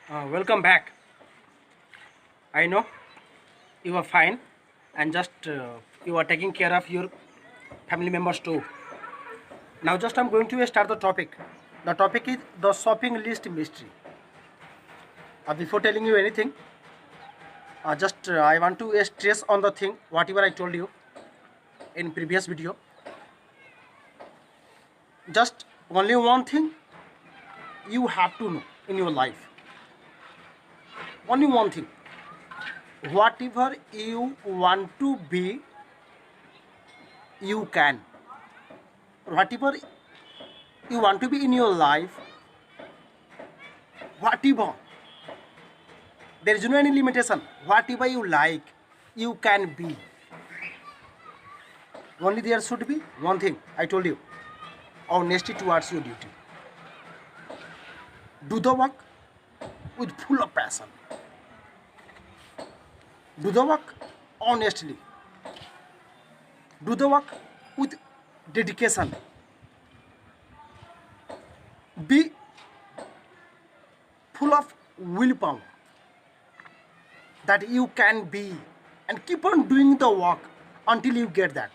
Welcome back. I know you are fine and just you are taking care of your family members too. Now, just I'm going to start the topic. The topic is the shopping list mystery. Before telling you anything, just I want to stress on the thing whatever I told you in previous video. Just only one thing you have to know in your life. Only one thing. Whatever you want to be, you can. Whatever you want to be in your life, whatever, there is no any limitation. Whatever you like, you can be. Only there should be one thing. I told you, honesty towards your duty. Do the work with full of passion. Do the work honestly. Do the work with dedication. Be full of willpower that you can be, and keep on doing the work until you get that.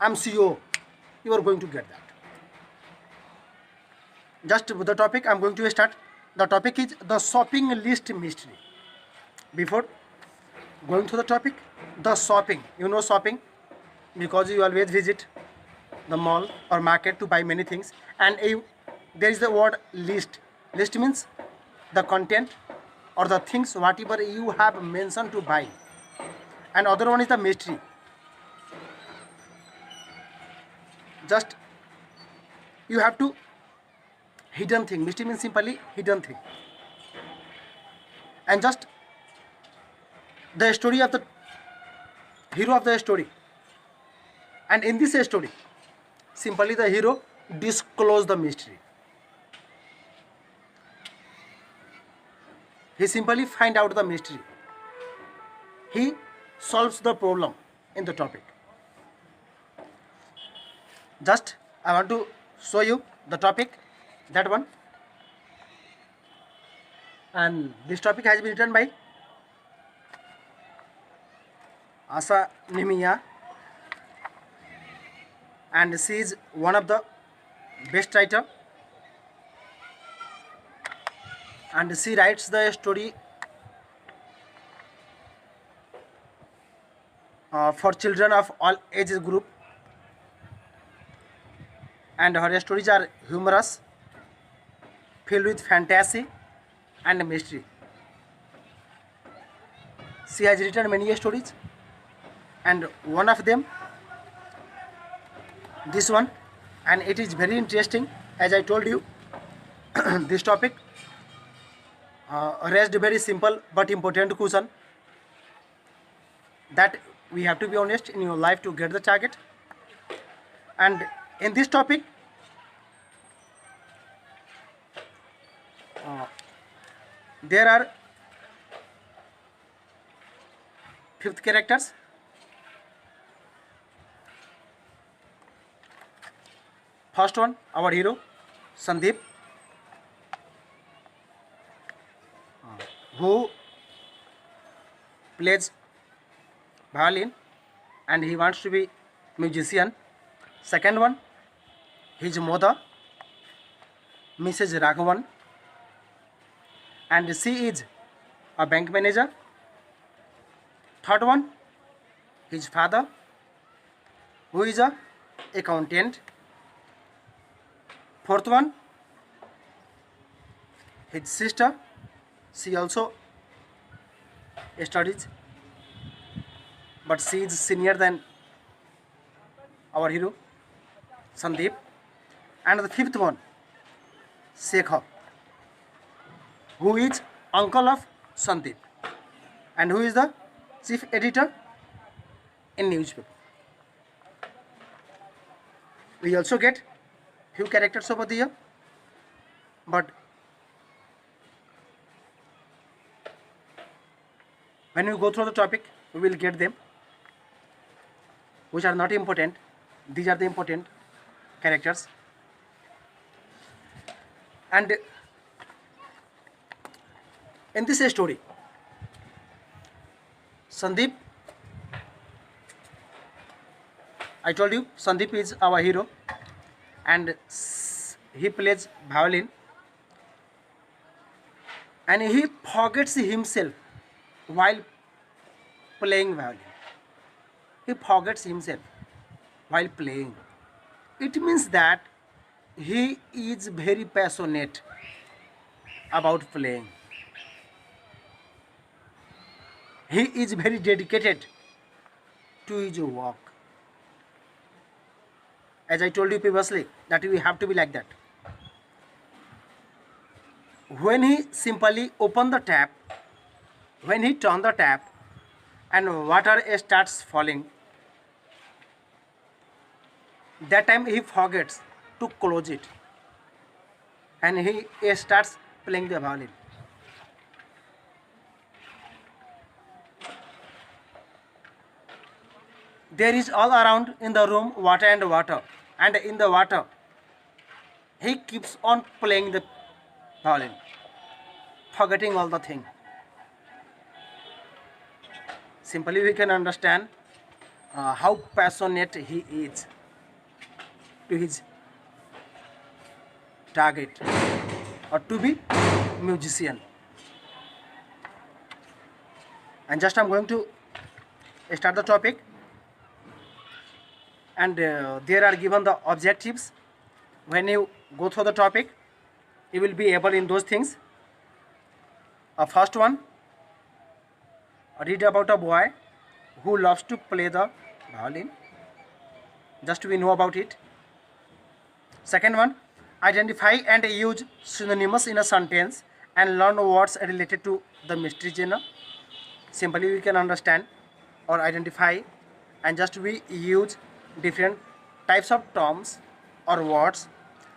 I'm sure you are going to get that. Just with the topic I'm going to start. The topic is the shopping list mystery. Before going to the topic, the shopping, you know shopping because you always visit the mall or market to buy many things, and there is the word list. List means the content or the things whatever you have mentioned to buy, and other one is the mystery. Just you have to hidden thing. Mystery means simply hidden thing. And just the story of the hero of the story, and in this story simply the hero disclose the mystery. He simply find out the mystery. He solves the problem in the topic. Just I want to show you the topic, that one. And this topic has been written by Asa Nimiya, and she is one of the best writer, and she writes the story for children of all ages group, and her stories are humorous, filled with fantasy and mystery. She has written many stories, and one of them this one, and it is very interesting. As I told you, this topic raised a very simple but important question, that we have to be honest in your life to get the target. And in this topic, there are fifth characters. First one, our hero Sandeep, who plays violin and he wants to be musician. Second one, his mother Mrs. Raghavan, and she is a bank manager. Third one, his father, who is a accountant. Fourth one, his sister, she also studies, but she is senior than our hero Sandeep. And the fifth one, Shekhar, who is uncle of Sandeep and who is the chief editor in newspaper. We also get few characters over there, but when we go through the topic, we will get them, which are not important. These are the important characters. And In this story, Sandeep, I told you Sandeep is our hero, and he plays violin, and he forgets himself while playing violin. He forgets himself while playing. It means that he is very passionate about playing. He is very dedicated to his work. As I told you previously, that you have to be like that. When he simply open the tap, when he turn the tap and water starts falling, that time he forgets to close it and he starts playing the violin. There is all around in the room water, and in the water he keeps on playing the violin, forgetting all the thing. Simply we can understand how passionate he is to his target, or to be musician. And just I'm going to start the topic, and there are given the objectives. When you go through the topic, you will be able in those things. First one, read about a boy who loves to play the violin. Just we know about it. Second one, identify and use synonyms in a sentence and learn words related to the mystery genre. Simply we can understand or identify, and just we use different types of terms or words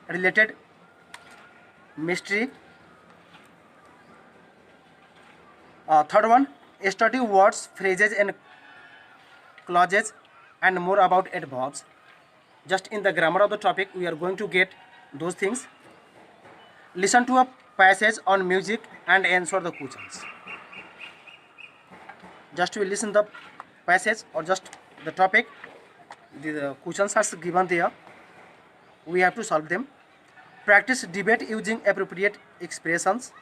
related mystery. Third one, study words, phrases and clauses and more about adverbs. Just in the grammar of the topic we are going to get those things. Listen to a passage on music and answer the questions. Just we listen the passage or just the topic. The questions are given there. We have to solve them. Practice debate using appropriate expressions,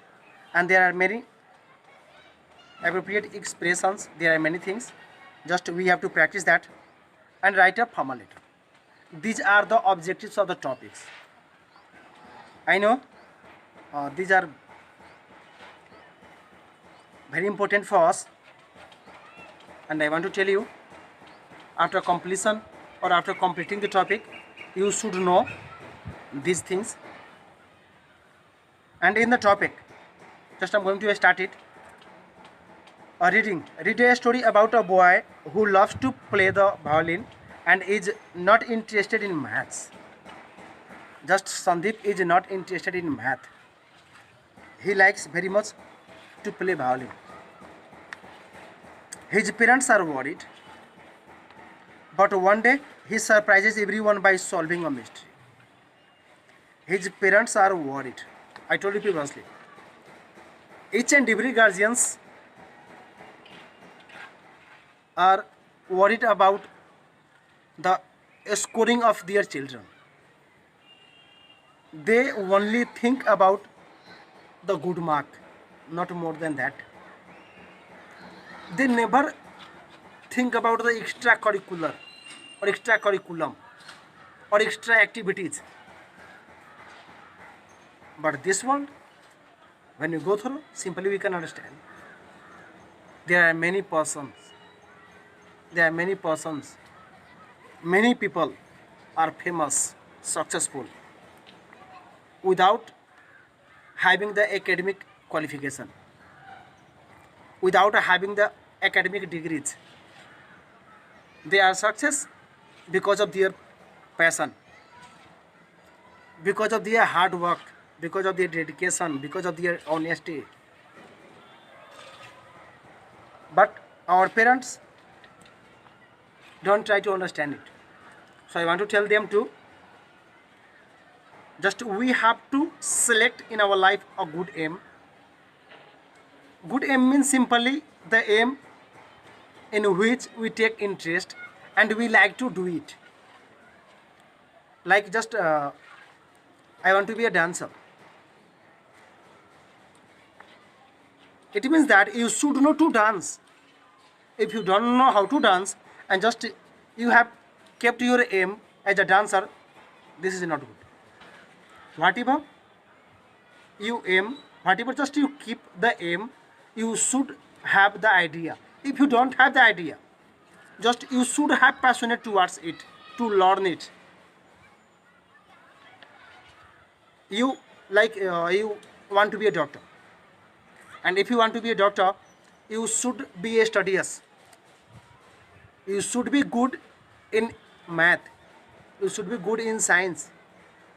and there are many appropriate expressions. There are many things. Just we have to practice that, and write a formal letter. These are the objectives of the topics. I know these are very important for us, and I want to tell you, after completion or after completing the topic, you should know these things. And in the topic, just I'm going to start it. Reading. Read a story about a boy who loves to play the violin and is not interested in maths. Just Sandeep is not interested in math. He likes very much to play violin. His parents are worried, but one day he surprises everyone by solving a mystery. His parents are worried. I told you previously. Each and every guardians are worried about the scoring of their children. They only think about the good mark, not more than that. They never think about the extracurricular or extra curriculum or extra activities. But this one, when you go through, simply we can understand. There are many persons. Many people are famous, successful, without having the academic qualification, without having the academic degrees. They are success because of their passion, because of their hard work, because of their dedication, because of their honesty. But our parents don't try to understand it. So I want to tell them to, just we have to select in our life a good aim. Good aim means simply the aim in which we take interest and we like to do it. Like just I want to be a dancer. It means that you should know to dance. If you don't know how to dance and just you have kept your aim as a dancer, this is not good. Whatever you aim, whatever just you keep the aim, you should have the idea. If you don't have the idea, just you should have passionate towards it, to learn it. You you want to be a doctor, and if you want to be a doctor, you should be a studious. You should be good in math. You should be good in science.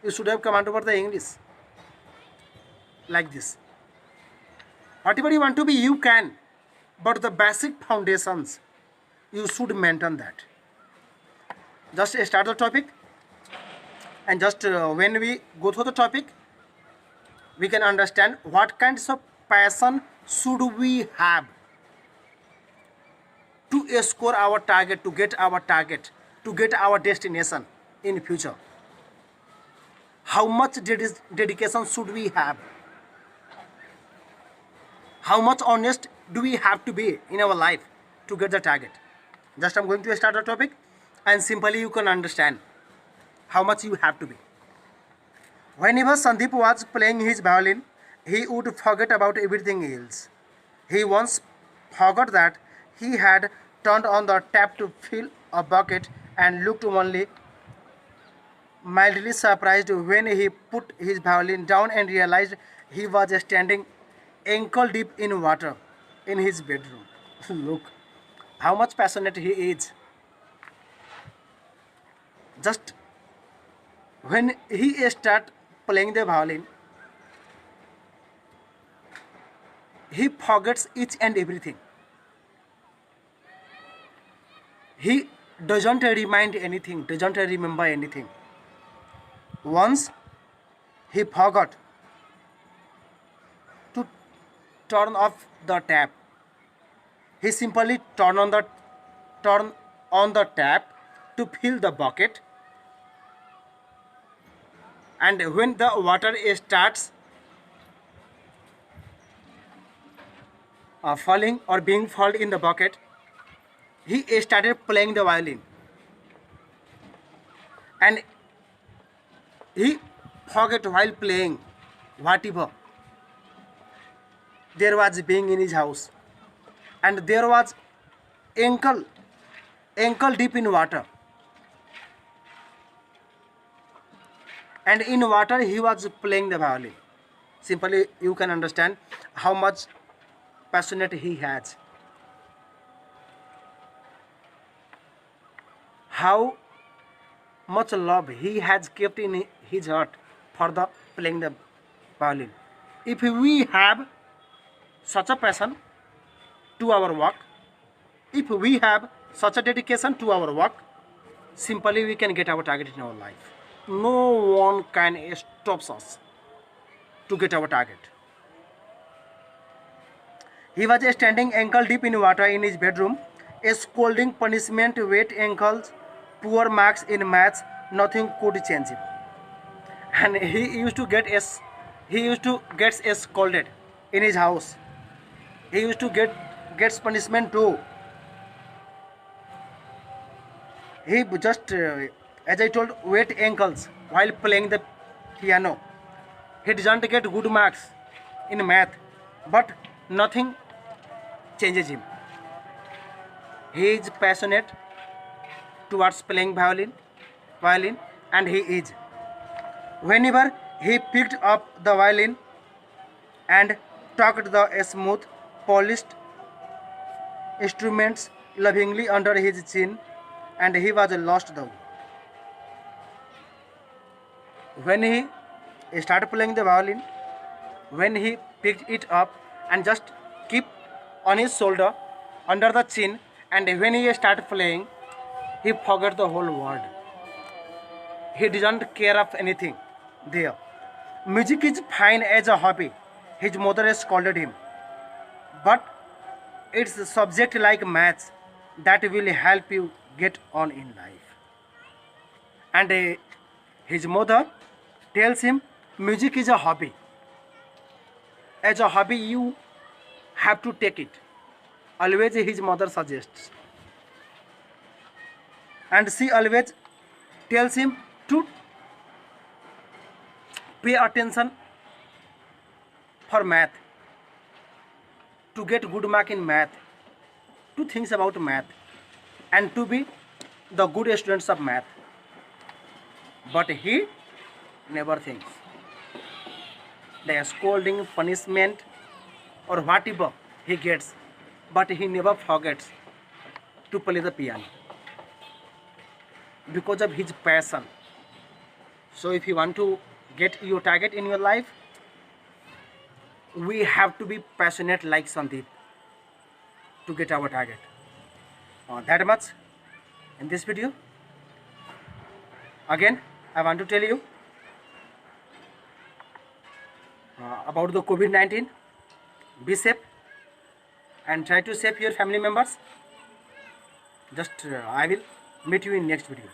You should have command over the English. Like this. Whatever you want to be, you can. But the basic foundations, you should maintain that. Just start the topic. And just when we go through the topic, we can understand what kinds of passion should we have to score our target, to get our target, to get our destination in future. How much dedication should we have? How much honest do we have to be in our life to get the target? Just I'm going to start the topic and simply you can understand how much you have to be. Whenever Sandeep was playing his violin, he would forget about everything else. He once forgot that he had turned on the tap to fill a bucket and looked only mildly surprised when he put his violin down and realized he was standing ankle deep in water in his bedroom. Look how much passionate he is. Just when he start playing the violin, he forgets each and everything. He doesn't remind anything, doesn't remember anything. Once he forgot to turn off the tap. He simply turn on the tap to fill the bucket, and when the water starts falling or being filled in the bucket, he started playing the violin, and he forget while playing whatever there was being in his house, and there was ankle deep in water, and in water he was playing the violin. Simply you can understand how much passionate he has, how much love he has kept in his heart for the playing the violin. If we have such a passion to our work, if we have such a dedication to our work, simply we can get our target in our life. No one can stop us to get our target. He was standing ankle deep in water in his bedroom, a scolding punishment, wet ankles, poor marks in maths, nothing could change him. And he used to get scolded in his house. He used to gets punishment too. He just as I told, wet ankles while playing the piano. He doesn't get good marks in math, but nothing changes him. He is passionate towards playing violin, and he is. Whenever he picked up the violin and tucked the smooth, polished instruments lovingly under his chin, and he was lost the way. When he started playing the violin, when he picked it up and just keep on his shoulder under the chin, and when he started playing, he forgot the whole world. He didn't care of anything there. Music is fine as a hobby, his mother scolded him. but it's a subject like maths that will help you get on in life. And his mother tells him music is a hobby. As a hobby, you have to take it. Always his mother suggests. And she always tells him to pay attention for math, to get good mark in math, to think about math, and to be the good students of math. But he never thinks. The scolding, punishment, or whatever he gets, but he never forgets to play the piano because of his passion. So if you want to get your target in your life, we have to be passionate like Sandeep to get our target. That much in this video. Again, I want to tell you about the COVID-19. Be safe and try to save your family members. I will meet you in next video.